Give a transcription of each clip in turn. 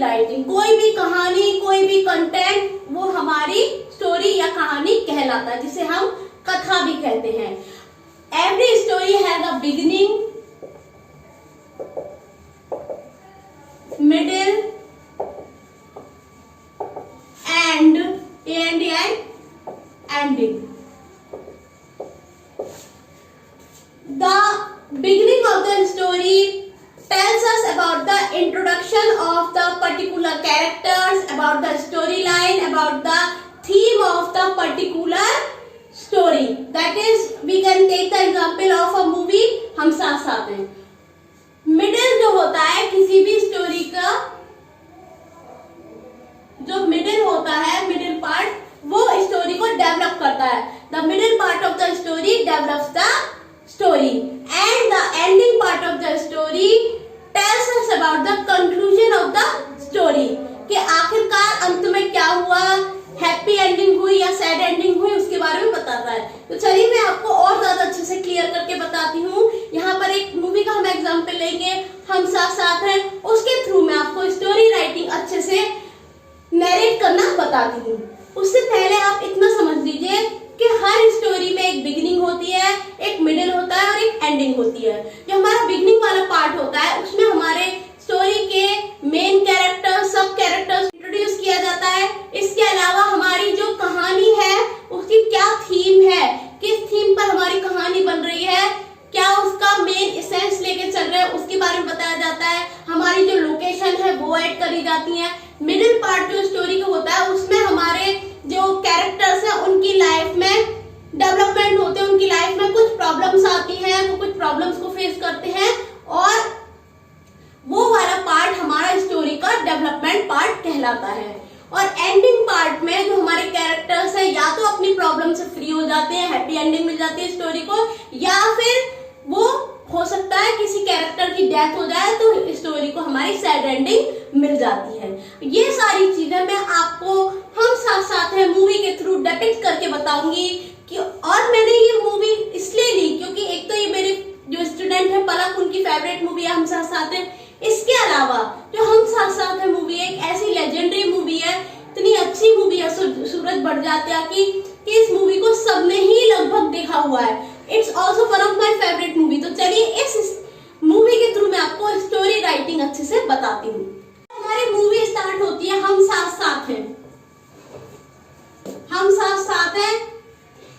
Writing. कोई भी कहानी, कोई भी कंटेंट वो हमारी स्टोरी या कहानी कहलाता है, जिसे हम कथा भी कहते हैं। Every story has a beginning, middle and ending. The beginning of the story tells us about the introduction of the particular characters, about the storyline, about the theme of the particular story. That is, we can take the example of a movie हम साथ साथ हैं। Middle जो होता है किसी भी story का, जो मिडिल होता है, मिडिल पार्ट, वो स्टोरी को डेवलप करता है। The middle part of the story develops the story and the ending part of the story tells us about the conclusion of the story, कि आखिरकार अंत में क्या हुआ, हैप्पी एंडिंग हुई या सैड एंडिंग हुई, उसके बारे में बताता है। तो चलिए मैं आपको और ज्यादा अच्छे से क्लियर करके बताती हूँ। यहाँ पर एक मूवी का हम एग्जाम्पल लेंगे, हम साथ साथ हैं, उसके थ्रू मैं आपको स्टोरी राइटिंग अच्छे से नरेट करना बताती हूँ। उससे पहले आप इतना समझ लीजिए कि हर स्टोरी में एक बिगिनिंग होती है, एक मिडिल होता है और एक एंडिंग होती है। जो हमारा बिगिनिंग वाला पार्ट होता है उसमें हमारे स्टोरी के मेन कैरेक्टर, सब कैरेक्टर्स इंट्रोड्यूस किया जाता है। इसके अलावा हमारी जो कहानी है उसकी क्या थीम है, किस थीम पर हमारी कहानी बन रही है, क्या उसका मेन एसेंस लेके चल रहा है, उसके बारे में बताया जाता है। हमारी जो लोकेशन है वो ऐड करी जाती है। मिडिल पार्ट जो स्टोरी का होता है उसमें हमारे जो कैरेक्टर्स हैं उनकी लाइफ में डेवलपमेंट होते हैं, उनकी लाइफ में कुछ प्रॉब्लम्स आती हैं, वो कुछ प्रॉब्लम्स को फेस करते हैं और वो वाला पार्ट हमारा स्टोरी का डेवलपमेंट पार्ट कहलाता है। और एंडिंग पार्ट में जो हमारे कैरेक्टर्स हैं या तो अपनी प्रॉब्लम से फ्री हो जाते हैं, हैप्पी एंडिंग मिल जाती है स्टोरी को, या फिर वो हो सकता है किसी कैरेक्टर की डेथ हो जाए तो स्टोरी को हमारी सैड एंडिंग मिल जाती है। ये सारी चीजें मैं आपको हम साथ साथ है मूवी के थ्रू डिपिक्ट करके बताऊंगी कि, और मैंने ये मूवी इसलिए ली क्योंकि एक तो ये मेरे जो स्टूडेंट है पलक, उनकी फेवरेट मूवी है हम साथ साथ है। इसके अलावा जो हम साथ साथ है मूवी एक ऐसी लेजेंडरी मूवी है, इतनी अच्छी मूवी है सूरज बड़जात्या की कि इस मूवी को सबने ही लगभग देखा हुआ है। It's also one of my favourite movie. तो चलिए इस मूवी के थ्रू मैं आपको स्टोरी राइटिंग अच्छे से बताती हूँ। हमारी मूवी स्टार्ट होती है हम साथ साथ हैं, हम साथ साथ हैं।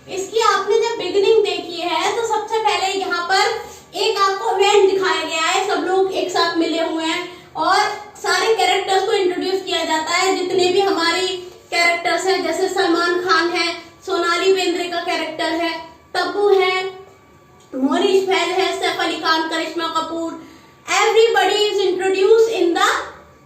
इसकी आपने जब बिगिनिंग देखी है तो सबसे पहले यहाँ पर एक आपको इवेंट दिखाया गया है, सब लोग एक साथ मिले हुए हैं और सारे कैरेक्टर्स को इंट्रोड्यूस किया जाता है। जितने भी हमारी कैरेक्टर्स हैं, जैसे सलमान खान है, सोनाली बेंद्रे का कैरेक्टर है, तब्बू है, मोनिश फैल है, Saif Ali Khan, Karisma Kapoor, everybody is introduce in the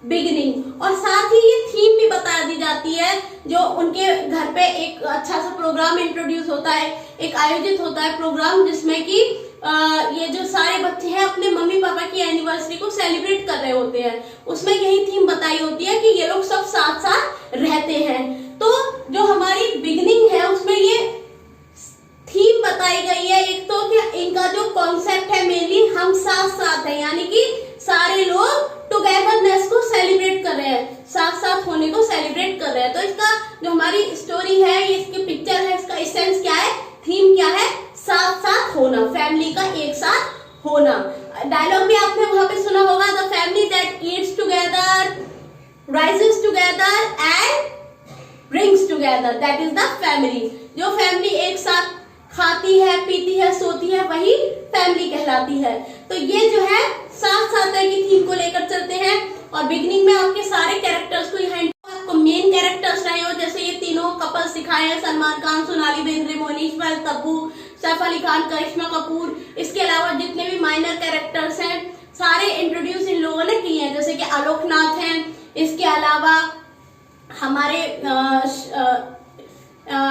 beginning. और साथ ही ये थीम भी बता दी जाती है, जो उनके घर पे एक अच्छा सा प्रोग्राम इंट्रोड्यूस होता है, एक आयोजित होता है प्रोग्राम जिसमें कि ये जो सारे बच्चे हैं अपने मम्मी पापा की एनिवर्सरी को सेलिब्रेट कर रहे होते हैं। उसमें यही थीम बताई होती है कि ये लोग सब साथ साथ रहते हैं। तो जो हमारी बिगिनिंग है उसमें ये थीम बताई गई है, एक तो कि इनका जो कॉन्सेप्ट है मेनली हम साथ साथ है, यानी कि सारे लोग टुगेदरनेस को सेलिब्रेट कर रहे हैं, साथ साथ होने को सेलिब्रेट कर रहे हैं। तो इसका जो हमारी स्टोरी है, ये इसकी पिक्चर है, इसका एसेंस क्या है, थीम क्या है, साथ साथ होना, फैमिली का एक साथ होना। डायलॉग भी आपने वहां पे सुना होगा, the family that eats together, rises together and drinks together, that is the family. जो फैमिली एक साथ खाती है, पीती है, सोती है, वही फैमिली कहलाती है। तो ये जो है साथ साथ की थीम को लेकर चलते हैं। और बिगिनिंग में आपके सारे कैरेक्टर्स को यहाँ आपको मेन कैरेक्टर्स रहे हो, जैसे ये तीनों कपल्स दिखाए हैं, सलमान खान, सोनाली बेंद्रे, मोनिश फैल, तब्बू, सैफ अली खान, करिश्मा कपूर। इसके अलावा जितने भी माइनर कैरेक्टर्स हैं सारे इंट्रोड्यूस इन लोगों ने किए हैं, जैसे कि आलोकनाथ हैं। इसके अलावा हमारे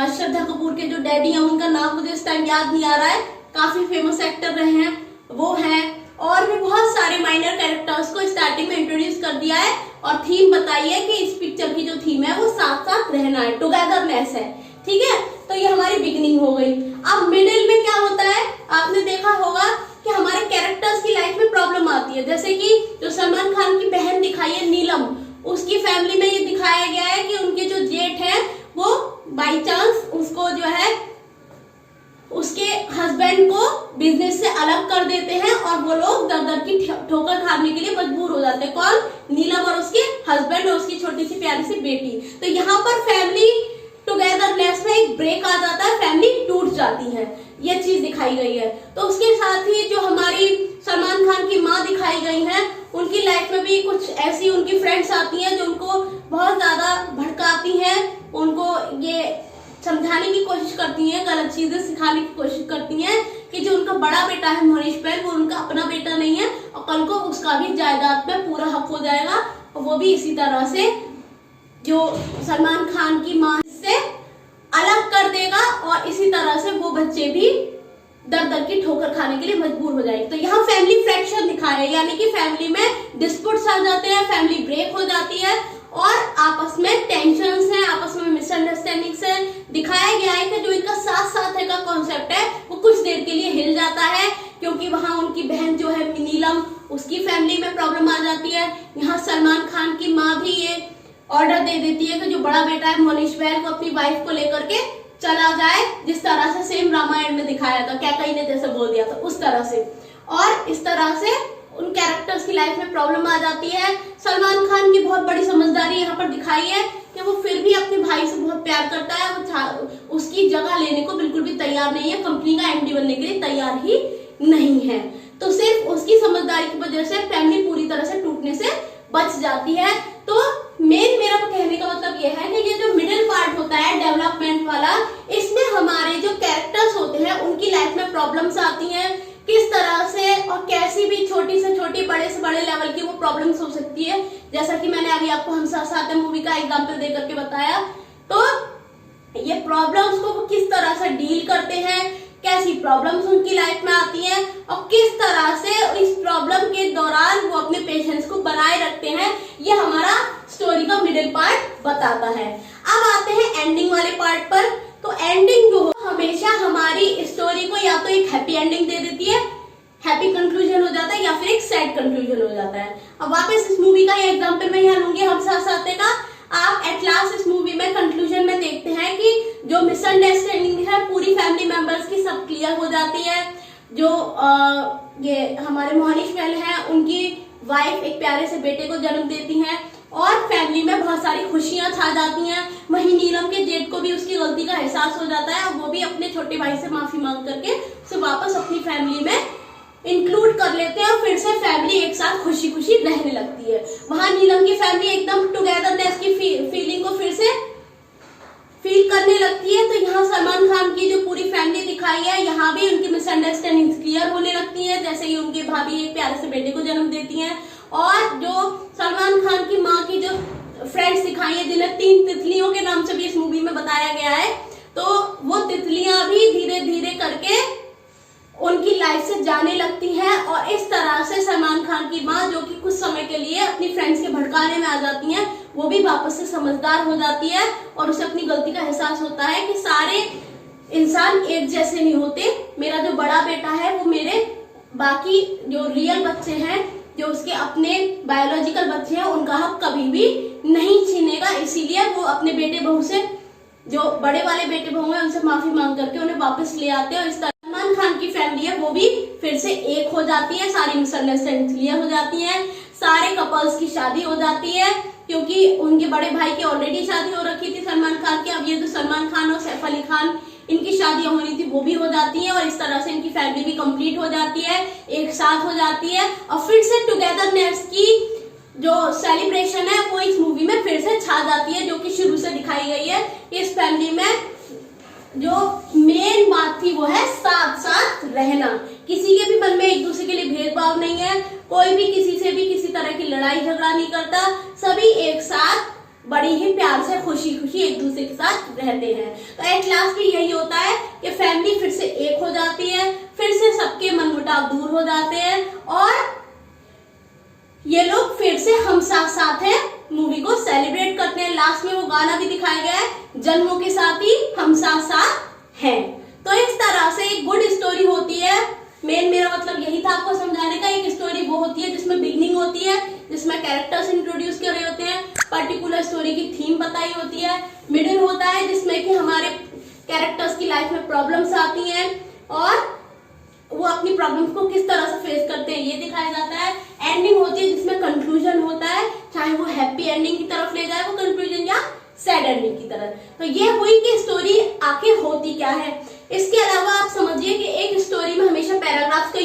श्रद्धा कपूर के जो डैडी हैं उनका नाम मुझे इस टाइम याद नहीं आ रहा है, काफी फेमस एक्टर रहे हैं वो हैं। और भी बहुत सारे माइनर कैरेक्टर्स को स्टार्टिंग में इंट्रोड्यूस कर दिया है और थीम बताई है कि इस पिक्चर की जो थीम है वो साथ साथ रहना है, टुगेदरनेस है। ठीक है, तो ये हमारी बिगिनिंग हो गई। अब मिडिल में क्या होता है, आपने देखा होगा कि हमारे कैरेक्टर्स की लाइफ में प्रॉब्लम आती है, जैसे कि जो सलमान खान की बहन दिखाई है नीलम, उसकी फैमिली में ये दिखाया गया है कि उनके जो जेठ है वो बाई चांस उसको जो है उसके हस्बैंड को बिजनेस से अलग कर देते हैं और वो लोग दर दर की ठोकर खाने के लिए मजबूर हो जाते हैं। कौन? नीलम और उसके हस्बैंड और उसकी छोटी सी प्यारी सी बेटी। तो यहाँ पर फैमिली टुगेदरनेस में एक ब्रेक आ जाता है, फैमिली टूट जाती है, ये चीज दिखाई गई है। तो उसके साथ ही जो हमारी सलमान खान की माँ दिखाई गई है, उनकी लाइफ में भी कुछ ऐसी उनकी फ्रेंड्स आती हैं जो उनको बहुत ज्यादा भड़काती हैं, उनको ये समझाने की कोशिश करती हैं, गलत चीजें सिखाने की कोशिश करती हैं कि जो उनका बड़ा बेटा है मनीष पहल, वो उनका अपना बेटा नहीं है और कल को उसका भी जायदाद पे पूरा हक हो जाएगा और वो भी इसी तरह से जो सलमान खान की माँ से अलग कर देगा और इसी तरह से वो बच्चे भी दर दर की ठोकर खाने के लिए मजबूर हो जाएंगे। तो यहाँ फैमिली फ्रैक्चर दिखाया है, यानी कि फैमिली में डिस्प्यूट्स आ जाते हैं, फैमिली ब्रेक हो जाती है और आपस में टेंशन्स हैं, आपस में मिसअंडरस्टैंडिंग्स है। दिखाया गया है कि जो इनका साथ साथ है का कॉन्सेप्ट है वो कुछ देर के लिए हिल जाता है, क्योंकि वहां उनकी बहन जो है नीलम, उसकी फैमिली में प्रॉब्लम आ जाती है। यहाँ सलमान खान की माँ भी ये ऑर्डर दे देती है कि जो बड़ा बेटा है मनीष पहल को अपनी वाइफ को लेकर के चला जाए, जिस तरह से सेम रामायण में दिखाया था, कैकई ने जैसे बोल दिया था उस तरह से। और इस तरह से उन कैरेक्टर्स की लाइफ में प्रॉब्लम आ जाती है। सलमान खान की बहुत बड़ी समझदारी यहाँ पर दिखाई है कि वो फिर भी अपने भाई से बहुत प्यार करता है, वो उसकी जगह लेने को बिल्कुल भी तैयार नहीं है, कंपनी का एमडी बनने के लिए तैयार ही नहीं है। तो सिर्फ उसकी समझदारी की वजह से फैमिली पूरी तरह से टूटने से बच जाती है। तो मेरा कहने का मतलब यह है कि ये जो मिडिल पार्ट होता है डेवलपमेंट वाला, इसमें हमारे जो कैरेक्टर्स होते हैं उनकी लाइफ में प्रॉब्लम्स आती हैं, किस तरह से और कैसी भी छोटी से छोटी बड़े से बड़े लेवल की वो प्रॉब्लम्स हो सकती है, जैसा कि मैंने अभी आपको हम साथ साथ मूवी का एग्जांपल दे करके बताया। तो ये प्रॉब्लम्स को वो किस तरह से डील करते हैं, कैसी प्रॉब्लम्स उनकी लाइफ में आती हैं और किस तरह से इस प्रॉब्लम के दौरान वो अपने पेशेंस को बनाए रखते हैं, ये हमारा स्टोरी का मिडिल पार्ट बताता है। अब आते हैं एंडिंग वाले पार्ट पर। तो एंडिंग जो हमेशा हमारी स्टोरी को या तो एक हैप्पी एंडिंग दे देती है, हैप्पी कंक्लूजन हो जाता है, या फिर एक सैड कंक्लूजन हो जाता है। अब वापस इस मूवी का एग्जाम्पल मैं यहाँ लूंगी हम साथ साथ का। आप एट लास्ट इस मूवी में कंक्लूजन में देखते हैं कि जो मिसअंडरस्टैंडिंग है पूरी फैमिली मेंबर्स की सब क्लियर हो जाती है। जो ये हमारे मोहनीश पहल है, उनकी वाइफ एक प्यारे से बेटे को जन्म देती हैं और फैमिली में बहुत सारी खुशियां छा जाती हैं। वहीं नीलम के जेठ को भी उसकी गलती का एहसास हो जाता है और वो भी अपने छोटे भाई से माफी मांग करके उसे वापस अपनी फैमिली में इंक्लूड कर लेते हैं और फिर से फैमिली एक साथ खुशी खुशी रहने लगती है। वहां नीलम की फैमिली एकदम टुगेदरनेस की फीलिंग को फिर से फील करने लगती है। तो यहाँ सलमान खान की जो पूरी फैमिली दिखाई है, यहाँ भी उनकी मिसअंडरस्टैंडिंग क्लियर होने लगती है, जैसे ही उनके भाभी एक प्यारे से बेटे को जन्म देती हैं। और जो सलमान खान की माँ की जो फ्रेंड्स दिखाई है, जिन्हें 3 तितलियों के नाम से भी इस मूवी में बताया गया है, तो वो तितलियां भी धीरे धीरे करके उनकी लाइफ से जाने लगती हैं और इस तरह से सलमान खान की माँ, जो कि कुछ समय के लिए अपनी फ्रेंड्स के भड़काने में आ जाती हैं, वो भी वापस से समझदार हो जाती है और उसे अपनी गलती का एहसास होता है कि सारे इंसान एक जैसे नहीं होते। मेरा जो बड़ा बेटा है वो मेरे बाकी जो रियल बच्चे हैं, जो उसके अपने बायोलॉजिकल बच्चे हैं, उनका हक कभी भी नहीं छीनेगा। इसीलिए वो अपने बेटे बहू से, जो बड़े वाले बेटे बहू हैं, उनसे माफी मांग करके उन्हें वापस ले आते हैं और इस तरह सलमान खान की फैमिली है वो भी फिर से एक हो जाती है, सारी मिसअंडरस्टैंडिंग क्लियर हो जाती है, सारे कपल्स की शादी हो जाती है, क्योंकि उनके बड़े भाई की ऑलरेडी शादी हो रखी थी सलमान खान की। अब ये जो सलमान खान और सैफ अली खान, इनकी शादियां होनी थी, वो भी हो जाती है और इस तरह से इनकी फैमिली भी कंप्लीट हो जाती है, एक साथ हो जाती है और फिर से टुगेदरनेस की जो सेलिब्रेशन है वो इस मूवी में फिर से छा जाती है, जो कि शुरू से दिखाई गई है। इस फैमिली में जो मेन बात थी वो है साथ साथ रहना। किसी के भी मन में एक दूसरे के लिए भेदभाव नहीं है, कोई भी किसी से भी किसी तरह की लड़ाई झगड़ा नहीं करता, सभी एक साथ बड़ी ही प्यार से खुशी खुशी एक दूसरे के साथ रहते हैं। तो एट लास्ट में यही होता है कि फैमिली फिर से एक हो जाती है, फिर से सबके मनमुटाव दूर हो जाते हैं और ये लोग फिर से हम साथ साथ हैं मूवी को सेलिब्रेट करते हैं। लास्ट में वो गाना भी दिखाया गया है, जन्मों के साथ ही हम साथ साथ हैं। तो इस तरह से एक गुड स्टोरी होती है। मेरा मतलब यही था आपको समझाने का। एक स्टोरी वो होती है जिसमें बिगनिंग होती है, जिसमें कैरेक्टर्स इंट्रोड्यूस कर रहे होते हैं, पर पर्टिकुलर स्टोरी की थीम बताई होती है। मिडिल होता है जिसमें कि हमारे कैरेक्टर्स की लाइफ में प्रॉब्लम्स आती हैं और वो अपनी प्रॉब्लम्स को किस तरह से फेस करते हैं ये दिखाया जाता है। एंडिंग होती है जिसमें कंक्लूजन होता है, चाहे वो हैप्पी एंडिंग की तरफ ले जाए वो कंक्लूजन या सैड एंडिंग की तरफ। तो ये हुई कि स्टोरी आखिर होती क्या है। इसके अलावा आप समझिए कि एक स्टोरी में हमेशा पैराग्राफ्स का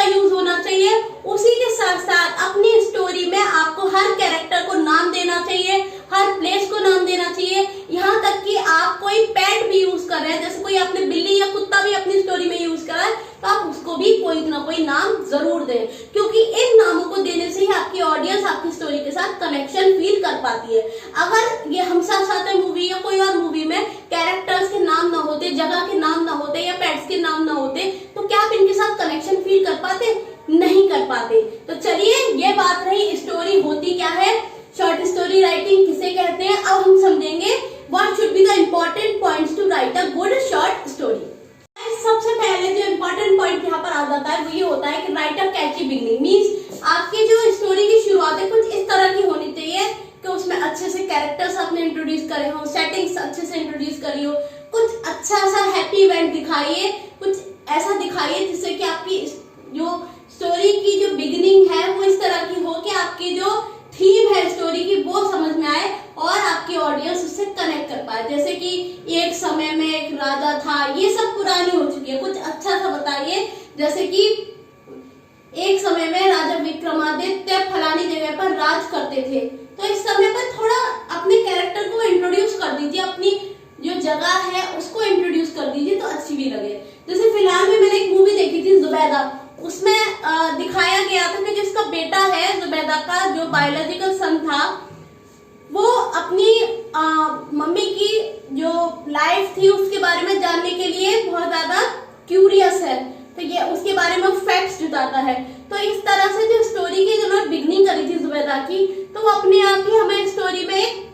यूज होना चाहिए। उसी के साथ साथ अपनी स्टोरी में आपको हर कैरेक्टर को नाम देना चाहिए, हर प्लेस को नाम देना चाहिए। यहाँ तक कि आप कोई पेट भी यूज कर रहे हैं, जैसे कोई आपने बिल्ली या कुत्ता भी अपनी स्टोरी में यूज करा है, तो आप उसको भी कोई ना कोई नाम जरूर दें, क्योंकि इन नामों को देने से ही आपकी ऑडियंस आपकी स्टोरी के साथ कनेक्शन फील कर पाती है। अगर ये हम साथ साथ है मूवी या कोई और मूवी में कैरेक्टर्स के नाम ना होते, जगह के नाम ना होते या पेट्स के नाम ना होते, तो क्या आप इनके साथ कनेक्शन फील कर पाते? नहीं कर पाते। तो चलिए, ये बात रही स्टोरी होती क्या है, शॉर्ट स्टोरी राइटिंग किसे कहते हैं। अब हम समझेंगे what should be the important points to write a good short story. सबसे पहले जो इम्पोर्टेंट पॉइंट यहाँ पर आ जाता है वो ये होता है कि राइट अ कैची बिगनिंग। मीन्स आपकी जो स्टोरी की शुरुआत है कुछ इस तरह की होनी चाहिए कि उसमें अच्छे से कैरेक्टर्स आपने इंट्रोड्यूस करे हो, सेटिंग्स अच्छे से इंट्रोड्यूस करी हो, कुछ अच्छा सा हैप्पी इवेंट दिखाइए, कुछ ऐसा दिखाइए जिससे कि आपकी जो स्टोरी की जो बिगिनिंग है वो इस तरह की हो कि आपकी जो थीम है स्टोरी की वो समझ में आए और आपकी ऑडियंस उससे कनेक्ट कर पाए। जैसे कि एक समय में एक राजा था, ये सब पुरानी हो चुकी है, कुछ अच्छा सा बताइए। जैसे कि एक समय में राजा विक्रमादित्य फलानी जगह पर राज करते थे, तो इस समय पर थोड़ा अपने कैरेक्टर को इंट्रोड्यूस कर दीजिए, अपनी जो जगह है उसको इंट्रोड्यूस कर दीजिए तो अच्छी भी लगे। जैसे फिलहाल में मैंने एक मूवी देखी थी जुबैदा, उसमें दिखाया गया था कि जिसका बेटा है जुबैदा का जो बायोलॉजिकल सन था, वो अपनी मम्मी की जो लाइफ थी उसके बारे में जानने के लिए बहुत ज्यादा क्यूरियस है, तो ये उसके बारे में फैक्ट्स जुटाता है। तो इस तरह से जो स्टोरी की जो बिगनिंग करी थी जुबैदा की, तो वो अपने आप ही हमें स्टोरी में एक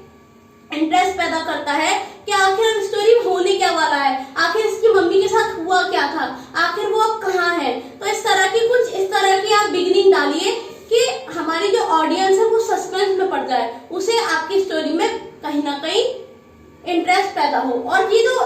इंटरेस्ट पैदा करता है कि आखिर स्टोरी होने क्या वाला है, आखिर इसकी मम्मी के साथ हुआ क्या था, आखिर वो अब कहाँ है। तो इस तरह की कुछ इस तरह की आप बिगनिंग डालिए कि हमारी जो ऑडियंस है वो सस्पेंस में पड़ जाए, उसे आपकी स्टोरी में कहीं ना कहीं इंटरेस्ट पैदा हो। और ये जो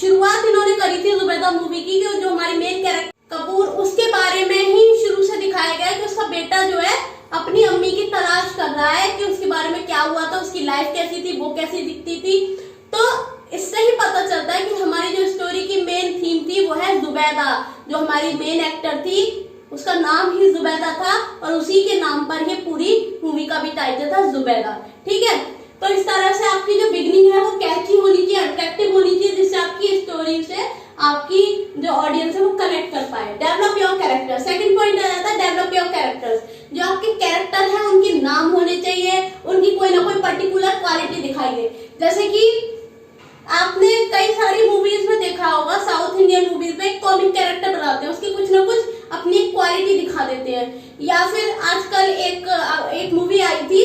शुरुआत इन्होंने करी थी जुबैदा मूवी की, जो हमारी मेन कैरेक्टर कपूर, उसके बारे में ही शुरू से दिखाया गया कि उसका बेटा जो है अपनी अम्मी की तलाश कर रहा है कि उसके बारे में क्या हुआ था, उसकी लाइफ कैसी थी, वो कैसी दिखती थी। तो इससे ही पता चलता है कि हमारी जो स्टोरी की मेन थीम थी वो है जुबैदा। जो हमारी मेन एक्टर थी उसका नाम ही जुबैदा था और उसी के नाम पर ही पूरी मूवी का भी टाइटल था जुबैदा। ठीक है, तो इस तरह से आपकी जो बिगनिंग है वो कैची होनी चाहिए, अट्रैक्टिव होनी चाहिए, जिससे आपकी स्टोरी से आपकी जो ऑडियंस है वो कनेक्ट कर पाए। Develop your character, second point आ जाता है डेवलप योर कैरेक्टर्स। जो आपके कैरेक्टर है उनके नाम होने चाहिए, उनकी कोई ना कोई पर्टिकुलर क्वालिटी दिखाइए। जैसे कि आपने कई सारी मूवीज में देखा होगा, साउथ इंडियन मूवीज में कॉमिक कैरेक्टर बनाते हैं, उसकी कुछ ना कुछ अपनी क्वालिटी दिखा देते हैं। या फिर आजकल एक मूवी आई थी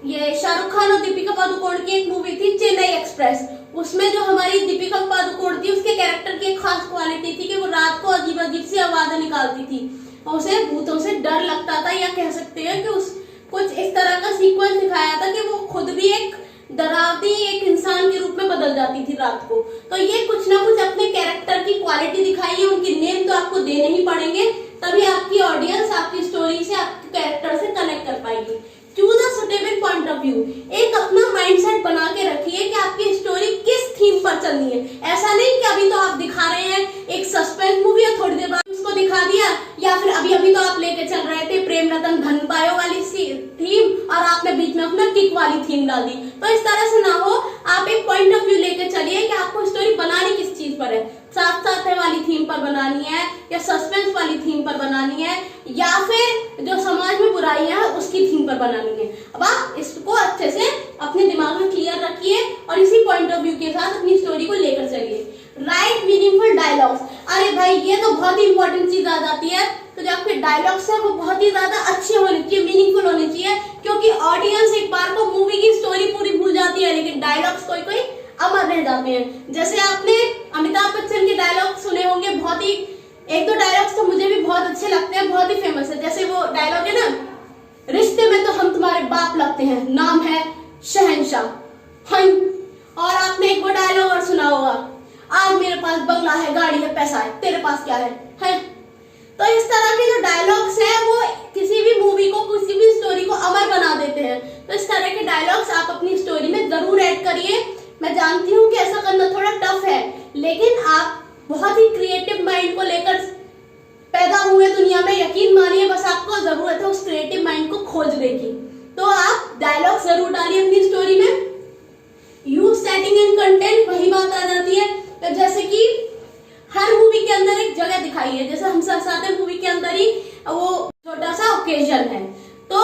ये शाहरुख खान और दीपिका पादुकोण की एक मूवी थी चेन्नई एक्सप्रेस। उसमें जो हमारी दीपिका पादुकोण थी उसके कैरेक्टर की एक खास क्वालिटी थी कि वो रात को अजीब अजीब सी आवाजें निकालती थी और उसे भूतों से डर लगता था, या कह सकते हैं कि उस कुछ इस तरह का सीक्वेंस दिखाया था कि वो खुद भी एक डरावनी एक इंसान के रूप में बदल जाती थी रात को। तो ये कुछ ना कुछ अपने कैरेक्टर की क्वालिटी दिखाइए, उनके नेम तो आपको देने ही पड़ेंगे, तभी आपकी ऑडियंस आपकी स्टोरी से आपके कैरेक्टर से कनेक्ट कर पाएगी। Choose a suitable point of view, एक अपना माइंडसेट बना के रखिए कि आपकी स्टोरी किस थीम पर चलनी है। ऐसा नहीं कि अभी तो आप दिखा रहे हैं एक सस्पेंस मूवी और थोड़ी देर बाद उसको दिखा दिया, या फिर अभी तो आप लेके चल रहे थे प्रेम रतन धन पायो वाली थीम और आपने बीच में अपना किक वाली थीम डाल दी। तो इस तरह से ना हो, आप एक पॉइंट ऑफ व्यू लेके चलिए कि आपको स्टोरी बनानी किस चीज पर है, साथ साथ है वाली थीम पर बनानी है या सस्पेंस वाली थीम पर बनानी है या फिर जो समाज में बुराइयां है उसकी थीम पर बनानी है। अब आप इसको अच्छे से अपने दिमाग में क्लियर रखिए और इसी पॉइंट ऑफ व्यू के साथ अपनी स्टोरी को लेकर चलिए। राइट मीनिंगफुल डायलॉग्स, अरे भाई ये तो बहुत ही इंपॉर्टेंट चीज आ जाती है। तो जो आपके डायलॉग्स है वो बहुत ही ज्यादा अच्छे होने चाहिए, मीनिंगफुल होने चाहिए, क्योंकि ऑडियंस एक बार को मूवी की स्टोरी पूरी भूल जाती है लेकिन डायलॉग्स कोई कोई अमर रह जाते हैं। जैसे आपने अमिताभ बच्चन के डायलॉग सुने होंगे, बहुत ही एक दो डायलॉग्स तो मुझे भी बहुत अच्छे लगते हैं, बहुत ही फेमस है। जैसे वो डायलॉग है ना, रिश्ते में तो करते हैं, नाम है शहंशाह। हाँ, और आपने एक वो डायलॉग और सुना होगा, आज मेरे पास बंगला है, गाड़ी है, पैसा है, तेरे पास क्या है? तो इस तरह के जो डायलॉग्स हैं वो किसी भी मूवी को, किसी भी स्टोरी को अमर बना देते हैं। तो इस तरह के डायलॉग्स आप अपनी स्टोरी में जरूर ऐड करिए। मैं जानती हूँ कि ऐसा करना थोड़ा टफ है, लेकिन आप बहुत ही क्रिएटिव माइंड को लेकर पैदा हुए दुनिया में, यकीन मानिए बस आपको जरूरत है उस क्रिएटिव माइंड को खोजने की। तो आप डायलॉग जरूर डालिए अपनी स्टोरी में। यूज सेटिंग एंड कंटेंट, वही बात आ जाती है। तो जैसे कि हर मूवी के अंदर एक जगह दिखाई है, जैसे हम साथ साथ मूवी के अंदर ही वो छोटा सा ओकेजन है। तो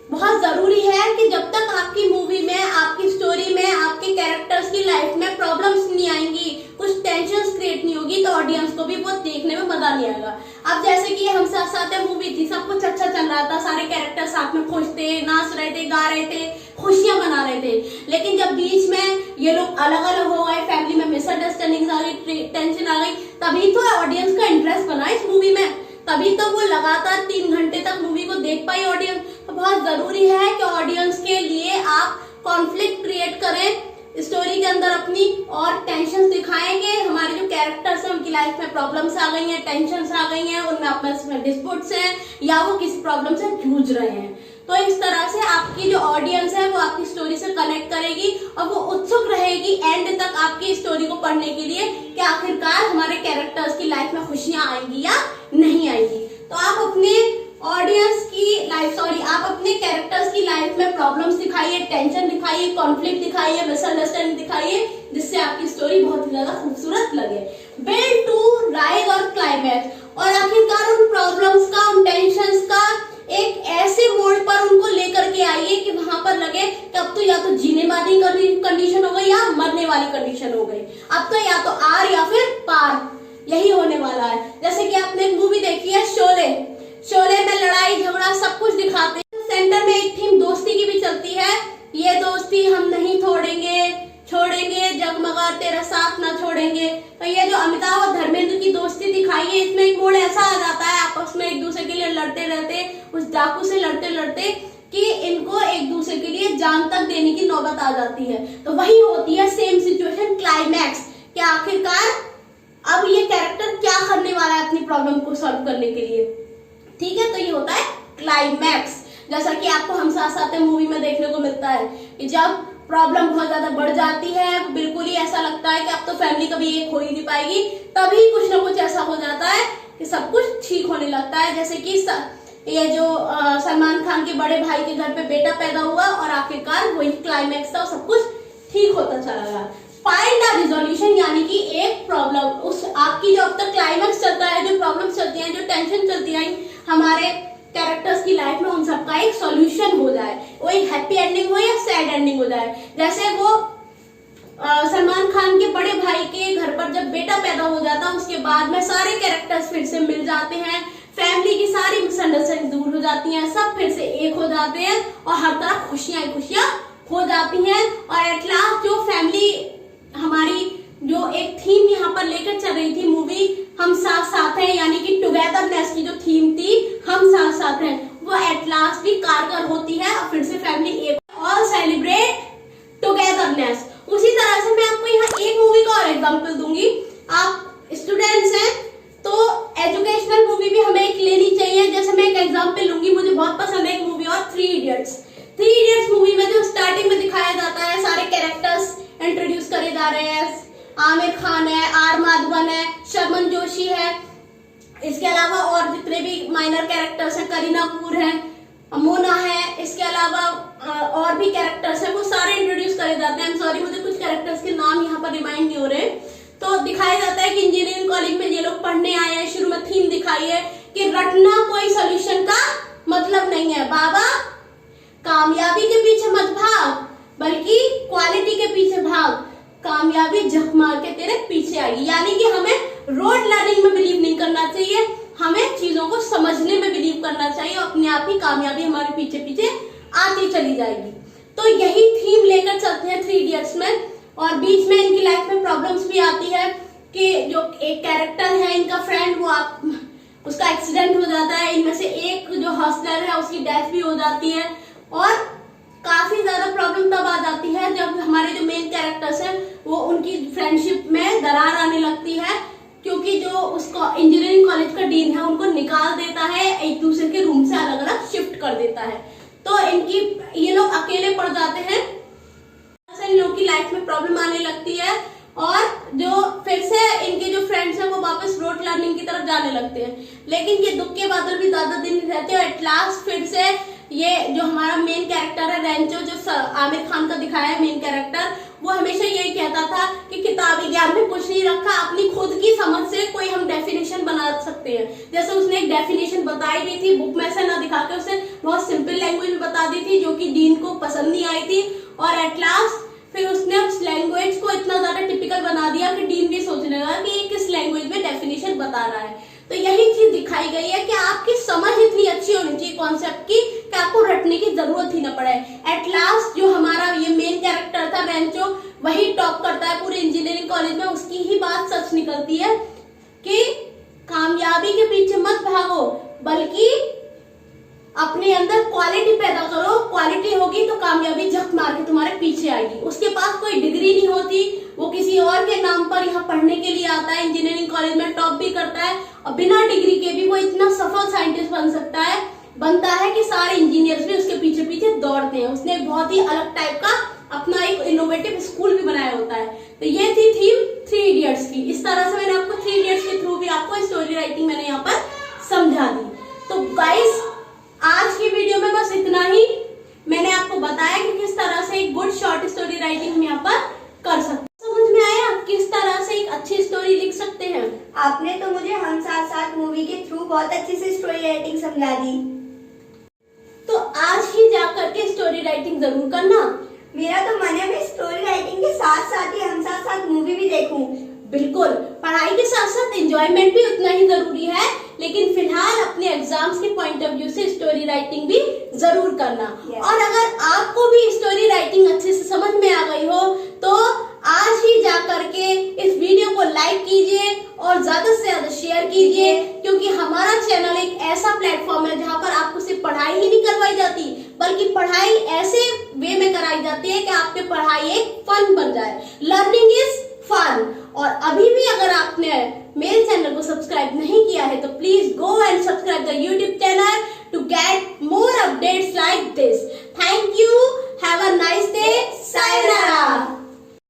बहुत जरूरी है कि जब तक आपकी मूवी में, आपकी स्टोरी में, आपके कैरेक्टर्स की लाइफ में प्रॉब्लम्स नहीं आएंगी, कुछ टेंशन्स क्रिएट नहीं होगी, तो ऑडियंस को भी वो देखने में मजा नहीं आएगा। अब जैसे कि हम साथ साथ मूवी थी, सब कुछ अच्छा चल रहा था, सारे कैरेक्टर साथ में खुश थे, नाच रहे थे, गा रहे थे, खुशियां मना रहे थे। लेकिन जब बीच में ये लोग अलग अलग हो गए, फैमिली में मिसअंडरस्टैंडिंग आ गई, टेंशन आ गई, तभी तो ऑडियंस का इंटरेस्ट बना इस मूवी में, तभी तो वो लगातार 3 घंटे तक मूवी को देख पाई ऑडियंस। तो बहुत जरूरी है कि ऑडियंस के लिए आप कॉन्फ्लिक्ट क्रिएट करें स्टोरी के अंदर अपनी, और टेंशन दिखाएंगे। हमारे जो कैरेक्टर्स हैं उनकी लाइफ में प्रॉब्लम्स आ गई हैं, टेंशन्स आ गई हैं, उनमें आपस में डिस्प्यूट्स हैं, या वो किसी प्रॉब्लम से जूझ रहे हैं। तो इस तरह से आपकी जो ऑडियंस है वो आपकी स्टोरी से कनेक्ट करेगी और वो उत्सुक रहेगी एंड तक आपकी स्टोरी को पढ़ने के लिए कि आखिरकार हमारे कैरेक्टर्स की लाइफ में खुशियां आएंगी या नहीं आएंगी। तो आप अपने ऑडियंस की लाइफ, आप अपने कैरेक्टर्स की लाइफ में प्रॉब्लम्स दिखाइए, टेंशन दिखाइए, कॉन्फ्लिक्ट दिखाइए, मिसअंडरस्टैंडिंग दिखाइए, जिससे आपकी स्टोरी बहुत ही ज्यादा खूबसूरत लगे। बिल्ड टू राइज और क्लाइमैक्स, और आखिरकार उन प्रॉब्लम्स का, उन टेंशंस का एक ऐसे मोड़ पर उनको लेकर के आइए कि वहां पर लगे कि अब तो या तो जीने वाली कंडीशन हो गई या मरने वाली कंडीशन हो गई, अब तो या तो आर या फिर पार, यही होने वाला है। जैसे कि आपने एक मूवी देखी है शोले, शोले में लड़ाई झगड़ा सब कुछ दिखाते हैं। सेंटर में एक थीम दोस्ती की भी चलती है, ये दोस्ती हम नहीं छोड़ेंगे जगमगा तेरा साथ ना छोड़ेंगे। तो ये जो अमिताभ और धर्मेंद्र की दोस्ती दिखाई है, इसमें एक मोड़ ऐसा आ जाता है, आपस में एक दूसरे के लिए लड़ते रहते, उस डाकू से लड़ते लड़ते कि इनको एक दूसरे के लिए जान तक देने की नौबत आ जाती है। तो वही होती है सेम सिचुएशन क्लाइमैक्स, कि आखिरकार अब ये कैरेक्टर क्या करने वाला है अपनी प्रॉब्लम को सॉल्व करने के लिए। ठीक है, तो ये होता है क्लाइमैक्स। जैसा कि आपको हम साथ साथ मूवी में देखने को मिलता है कि जब प्रॉब्लम बहुत ज्यादा बढ़ जाती है, बिल्कुल ही ऐसा लगता है कि अब तो फैमिली कभी एक हो ही नहीं पाएगी, तभी कुछ ना कुछ ऐसा हो जाता है कि सब कुछ ठीक होने लगता है। जैसे कि ये जो सलमान खान के बड़े भाई के घर पे बेटा पैदा हुआ और आखिरकार वही क्लाइमैक्स था, सब कुछ ठीक होता चला गया। फाइंड अ रिजोल्यूशन, यानी कि एक प्रॉब्लम, उस आपकी जो अब तक क्लाइमैक्स चलता है, जो प्रॉब्लम चलती है, जो टेंशन चलती है हमारे कैरेक्टर्स की लाइफ में, उन सबका एक सॉल्यूशन हो जाए, वो एक हैप्पी एंडिंग हो या सैड एंडिंग हो जाए। जैसे वो सलमान खान के बड़े भाई के घर पर जब बेटा पैदा हो जाता है, उसके बाद में सारे कैरेक्टर्स फिर से मिल जाते हैं, फैमिली की सारी मिसअंडरस्टैंडिंग दूर हो जाती हैं, सब फिर से एक हो जाते हैं और हर तरफ खुशियां खुशियां हो जाती हैं। और एट लास्ट जो फैमिली, हमारी जो एक थीम यहाँ पर लेकर चल रही थी मूवी, हम साथ साथ हैं, यानी कि टुगेदरनेस की जो थीम थी, हम साथ साथ हैं, वो एट लास्ट भी कारगर होती है और फिर से फैमिली एक, ऑल सेलिब्रेट टुगेदरनेस। उसी तरह से मैं आपको यहाँ एक मूवी का और एग्जांपल दूंगी। आप स्टूडेंट्स हैं तो एजुकेशनल मूवी भी हमें एक लेनी चाहिए। जैसे मैं एक एग्जांपल लूंगी, मुझे बहुत पसंद है एक मूवी और, 3 इडियट्स। 3 इडियट्स मूवी में जो स्टार्टिंग में दिखाया जाता है, सारे कैरेक्टर्स इंट्रोड्यूस करे जा रहे हैं। आमिर खान है, आर माधवन है, शर्मन जोशी है, इसके अलावा और जितने भी माइनर कैरेक्टर्स हैं, करीना कपूर है, मोना है, इसके अलावा और भी कैरेक्टर्स हैं, वो सारे इंट्रोड्यूस करे जाते हैं। सॉरी, मुझे कुछ कैरेक्टर्स के नाम यहाँ पर रिमाइंड नहीं हो रहे। तो दिखाया जाता है कि इंजीनियरिंग कॉलेज में ये लोग पढ़ने आए हैं। शुरू में थीम दिखाई है कि रटना कोई सोल्यूशन का मतलब नहीं है बाबा, कामयाबी के पीछे मत भाग, बल्कि क्वालिटी के पीछे भाग, कामयाबी झक मार के तेरे पीछे आएगी। यानी कि हमें रोड लर्निंग में बिलीव नहीं करना चाहिए, हमें चीजों को समझने में बिलीव करना चाहिए, अपने आप ही कामयाबी हमारे पीछे पीछे आती चली जाएगी। तो यही थीम लेकर चलते हैं 3 इडियट्स में। और बीच में इनकी लाइफ में प्रॉब्लम्स भी आती है कि जो एक कैरेक्टर है इनका फ्रेंड, वो उसका एक्सीडेंट हो जाता है, इनमें से एक जो हॉस्टलर है उसकी डेथ भी हो जाती है। और काफी ज्यादा प्रॉब्लम तब आ जाती है जब हमारे जो मेन कैरेक्टर्स हैं वो उनकी फ्रेंडशिप में दरार आने लगती है, क्योंकि जो उसको इंजीनियरिंग कॉलेज का डीन है उनको निकाल देता है, एक दूसरे के रूम से अलग अलग शिफ्ट कर देता है। तो ये लोग अकेले पड़ जाते हैं, इन लोगों की लाइफ में प्रॉब्लम आने लगती है और जो फिर से इनके जो फ्रेंड्स हैं वो वापस रोड लर्निंग की तरफ जाने लगते हैं। लेकिन ये दुख के बादल भी ज्यादा दिन रहते हैं। एट लास्ट फिर से ये जो हमारा मेन कैरेक्टर है रेंचो, जो आमिर खान का दिखाया है मेन कैरेक्टर, वो हमेशा यही कहता था कि किताबी ज्ञान में कुछ नहीं रखा, अपनी खुद की समझ से कोई हम डेफिनेशन बना सकते हैं। जैसे उसने एक डेफिनेशन बताई दी थी, बुक में से ना दिखा के उसने बहुत सिंपल लैंग्वेज में बता दी थी, जो कि डीन को पसंद नहीं आई थी। और एट लास्ट फिर उसने उस लैंग्वेज को इतना ज्यादा टिपिकल बना दिया कि डीन भी सोचने लगा कि ये किस लैंग्वेज में डेफिनेशन बता रहा है। तो यही चीज दिखाई गई है कि आपकी समझ इतनी अच्छी होनी चाहिए कॉन्सेप्ट की कि आपको रटने की जरूरत ही न पड़े। एट लास्ट जो हमारा ये मेन कैरेक्टर था रेंचो, वही टॉप करता है पूरे इंजीनियरिंग कॉलेज में। उसकी ही बात सच निकलती है कि कामयाबी के पीछे मत भागो, बल्कि अपने अंदर क्वालिटी पैदा करो। क्वालिटी होगी तो कामयाबी झक मार के तुम्हारे पीछे आएगी। उसके पास कोई डिग्री नहीं होती, वो किसी और के नाम पर यहाँ पढ़ने के लिए आता है, इंजीनियरिंग कॉलेज में टॉप भी करता है और बिना डिग्री के भी वो इतना सफल साइंटिस्ट बनता है कि सारे इंजीनियर्स भी उसके पीछे पीछे दौड़ते हैं। उसने एक बहुत ही अलग टाइप का अपना एक इनोवेटिव स्कूल भी बनाया होता है। तो ये थी थीम थ्री इडियट्स की। इस तरह से मैंने आपको थ्री इडियट्स के थ्रू भी आपको स्टोरी राइटिंग मैंने यहाँ पर समझा दी। तो गाइस आज की वीडियो में बस इतना ही। मैंने आपको बताया कि किस तरह से एक गुड शॉर्ट स्टोरी राइटिंग हम यहाँ पर कर सकते हैं। समझ में आया किस तरह से एक अच्छी स्टोरी लिख सकते हैं? आपने तो मुझे हम साथ साथ मूवी के थ्रू बहुत अच्छे से स्टोरी राइटिंग समझा दी। तो आज ही जाकर के स्टोरी राइटिंग जरूर करना। मेरा तो मन है मैं स्टोरी राइटिंग के साथ साथ ही हम साथ साथ मूवी भी देखूं। बिल्कुल, पढ़ाई के साथ साथ एंजॉयमेंट भी उतना ही जरूरी है, लेकिन फिलहाल अपने एग्जाम्स के पॉइंट ऑफ व्यू से स्टोरी राइटिंग भी जरूर करना। और अगर आपको भी स्टोरी राइटिंग अच्छे से समझ में आ गई हो तो आज ही जा करके इस वीडियो को लाइक कीजिए और ज्यादा से ज्यादा शेयर कीजिए, क्योंकि हमारा चैनल एक ऐसा प्लेटफॉर्म है जहाँ पर आपको सिर्फ पढ़ाई ही नहीं करवाई जाती, बल्कि पढ़ाई ऐसे वे में कराई जाती है कि आपकी पढ़ाई एक फन बन जाए। Learning is fun. और अभी भी अगर आपने मेरे चैनल को सब्सक्राइब नहीं किया है तो please go and subscribe the YouTube channel to get more updates like this. Thank you, have a nice day, sayonara.